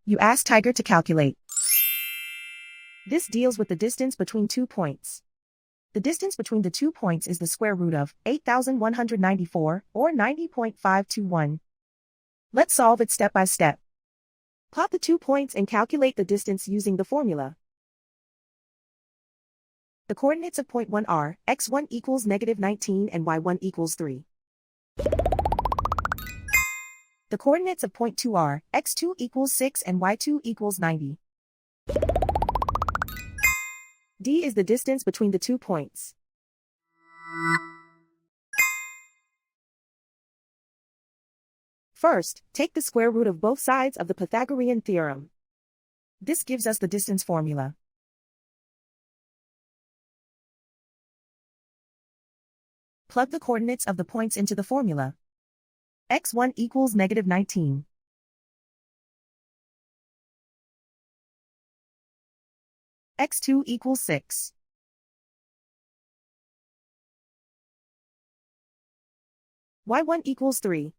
You ask Tiger to calculate. This deals with the distance between 2 points. The distance between the 2 points is the square root of 8,194, or 90.521. Let's solve it step by step. Plot the 2 points and calculate the distance using the formula. The coordinates of point 1 are x1 equals -19 and y1 equals 3. The coordinates of point 2 are x2 equals 6 and y2 equals 90. D is the distance between the 2 points. First, take the square root of both sides of the Pythagorean theorem. This gives us the distance formula. Plug the coordinates of the points into the formula. x1 equals -19. x2 equals 6. y1 equals 3.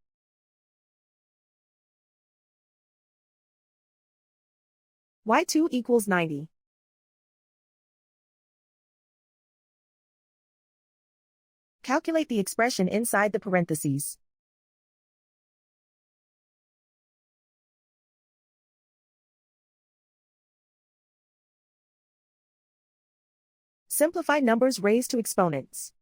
y2 equals 90. Calculate the expression inside the parentheses. Simplify numbers raised to exponents.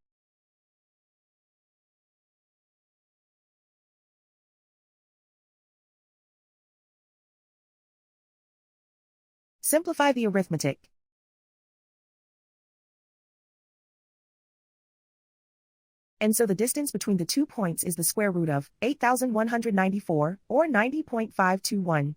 Simplify the arithmetic. And so the distance between the 2 points is the square root of 8,194, or 90.521.